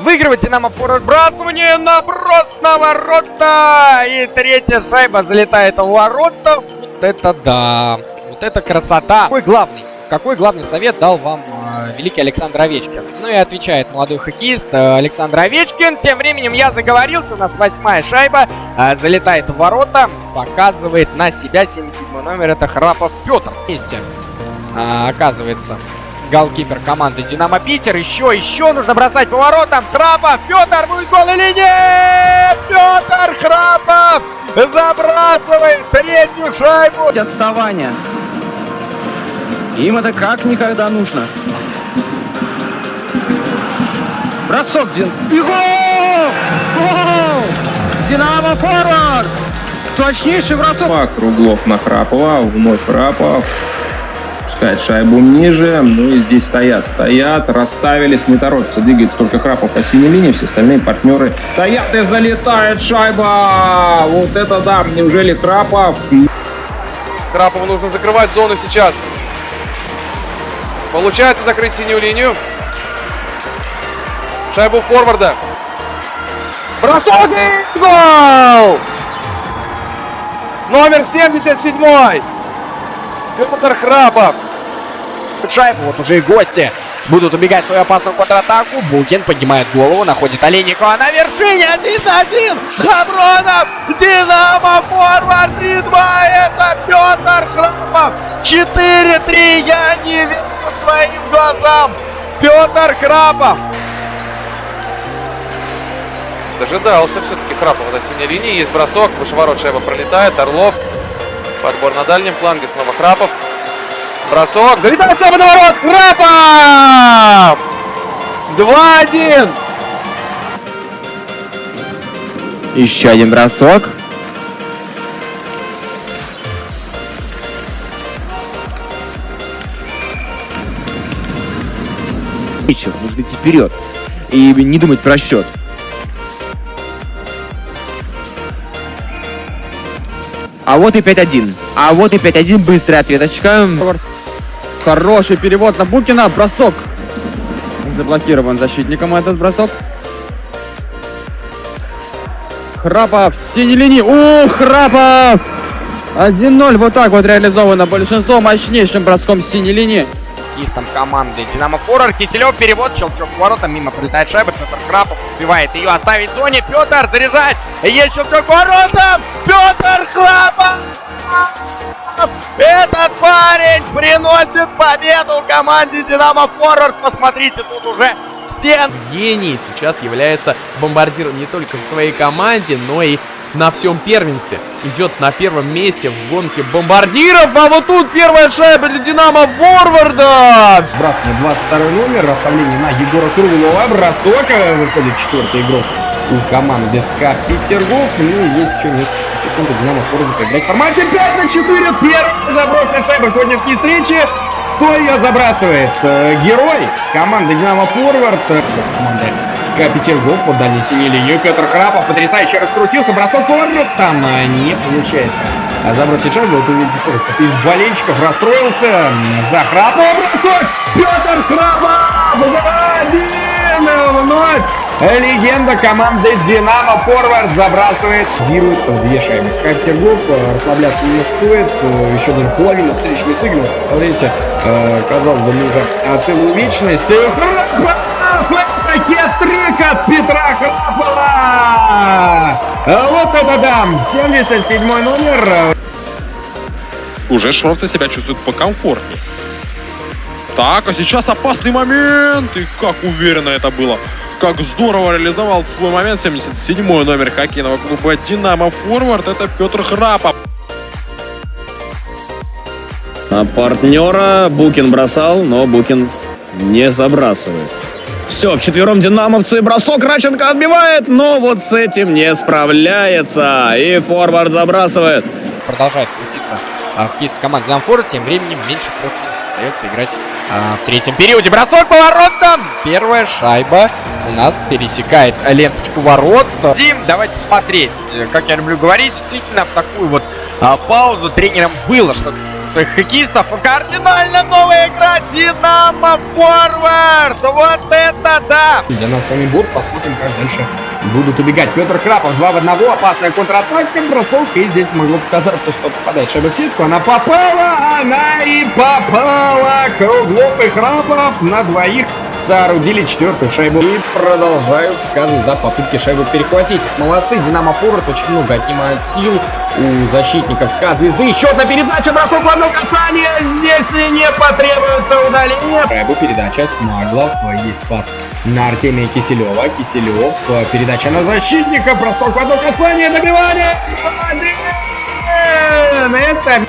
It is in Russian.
Выигрывает Динамо Форвард. Бросание, наброс на ворота. И третья шайба залетает в ворота. Вот это да. Вот это красота. Какой главный совет дал вам великий Александр Овечкин? Ну и отвечает молодой хоккеист Александр Овечкин. Тем временем я заговорился. У нас 8-я шайба. Залетает в ворота. Показывает на себя 77 номер. Это Храпов Петр. Вместе оказывается голкипер команды Динамо Питер. Еще нужно бросать по воротам. Храпов Петр. Будет гол или нет? Петр Храпов забрасывает третью шайбу. Отставание. Им это как никогда нужно. Бросок. И гол! Гол! Динамо Форвард! Точнейший бросок. Круглов на Храпова. Вновь Храпов. Пускает шайбу ниже. Ну и здесь стоят. Расставились, не торопятся. Двигается только Храпов по синей линии. Все остальные партнеры стоят, и залетает шайба. Вот это да. Неужели Храпов? Храпову нужно закрывать зону сейчас. Получается закрыть синюю линию. Шайбу форварда. Бросок и гол! Номер 77. Петр Храпов. Шайбу, вот уже и гости будут убегать в свою опасную контратаку. Букин поднимает голову, находит Олейникова на вершине. 1-1. Хабронов. Динамо Форвард 3-2. Это Петр Храпов. 4-3. Я не верю своим глазам. Петр Храпов. Дожидался все-таки Храпова на синей линии. Есть бросок. Выше ворот шайба пролетает. Орлов. Подбор на дальнем фланге. Снова Храпов. Бросок. Долетает шайба до ворот. Храпов! 2-1. Еще один бросок. Нужно идти вперед и не думать про счет. А вот и 5-1. Быстрая ответочка. Хороший перевод на Букина. Бросок. Заблокирован защитником этот бросок. Храпов с синей линии. Храпов! 1-0. Вот так вот реализовано большинство мощнейшим броском с синей линии. Хоккеистом команды Динамо Форвард. Киселев, перевод, щелчок к воротам, мимо пролетает шайба. Петр Храпов успевает ее оставить в зоне. Петр заряжать. Есть щелчок к воротам. Петр Храпов! Этот парень приносит победу команде Динамо Форвард. Посмотрите, тут уже стен. Гений сейчас является бомбардиром не только в своей команде, но и на всем первенстве. Идет на первом месте в гонке бомбардиров. А вот тут первая шайба для Динамо Форварда. Сбрасывает 22 номер. Расставление на Егора Круглова. Бросок. Выходит четвертый игрок у команды СКА Петергоф. Ну и есть еще несколько секунд у Динамо Форварда играть в формате 5-4. Первая забросная шайба сегодняшней встречи. Кто ее забрасывает? Герой команды Динамо Форвард. Команда СКА Петергоф под дальней синей линию. Петр Храпов потрясающе раскрутился. Бросок поворот там не получается. А забросить шайбу, вот увидите тоже, кто-то из болельщиков расстроился. За Храпова бросок. Петр Храпов! 2-1 вновь. Легенда команды Динамо Форвард забрасывает. Дирует в две шайбы. СКА Петергоф. Расслабляться не стоит. Еще даже половина встречи не сыграна. Представляете, казалось бы, мы уже целую вечность. Ракет-трик от Петра Храпова! Вот это да! 77 номер. Уже шоровцы себя чувствуют покомфортнее. Так, а сейчас опасный момент. И как уверенно это было. Как здорово реализовал свой момент 77-й номер хоккейного клуба «Динамо Форвард». Это Петр Храпов. А партнера Букин бросал, но Букин не забрасывает. Все, вчетвером динамовцы. Бросок Радченко отбивает, но вот с этим не справляется. И Форвард забрасывает. Продолжает крутиться хоккеист команды Динамо Форвард. Тем временем меньше 3 минут остается играть в третьем периоде. Бросок по воротам. Первая шайба у нас пересекает ленточку ворот. Дим, давайте смотреть. Как я люблю говорить, действительно в такую вот паузу тренером было, что своих хоккеистов кардинально новая игра Динамо Форвард. Вот это да! Для нас с вами бот, посмотрим, как дальше будут убегать. Петр Храпов 2 в 1, опасная контратака, бросок, и здесь могло показаться, что попадает шайба в сетку. Она попала, она и попала! Круглов и Храпов на двоих соорудили четвертую шайбу и продолжают сказывать, да, попытки шайбу перехватить. Молодцы, Динамо Форвард очень много отнимает сил у защитников СКА Звезды. Еще одна передача, бросок в одно касание, здесь и не потребуется удаление. Шайбу передача Смаглов, есть пас на Артемия Киселева. Киселев, передача на защитника, бросок в одно касание, добивание. 1-1. Это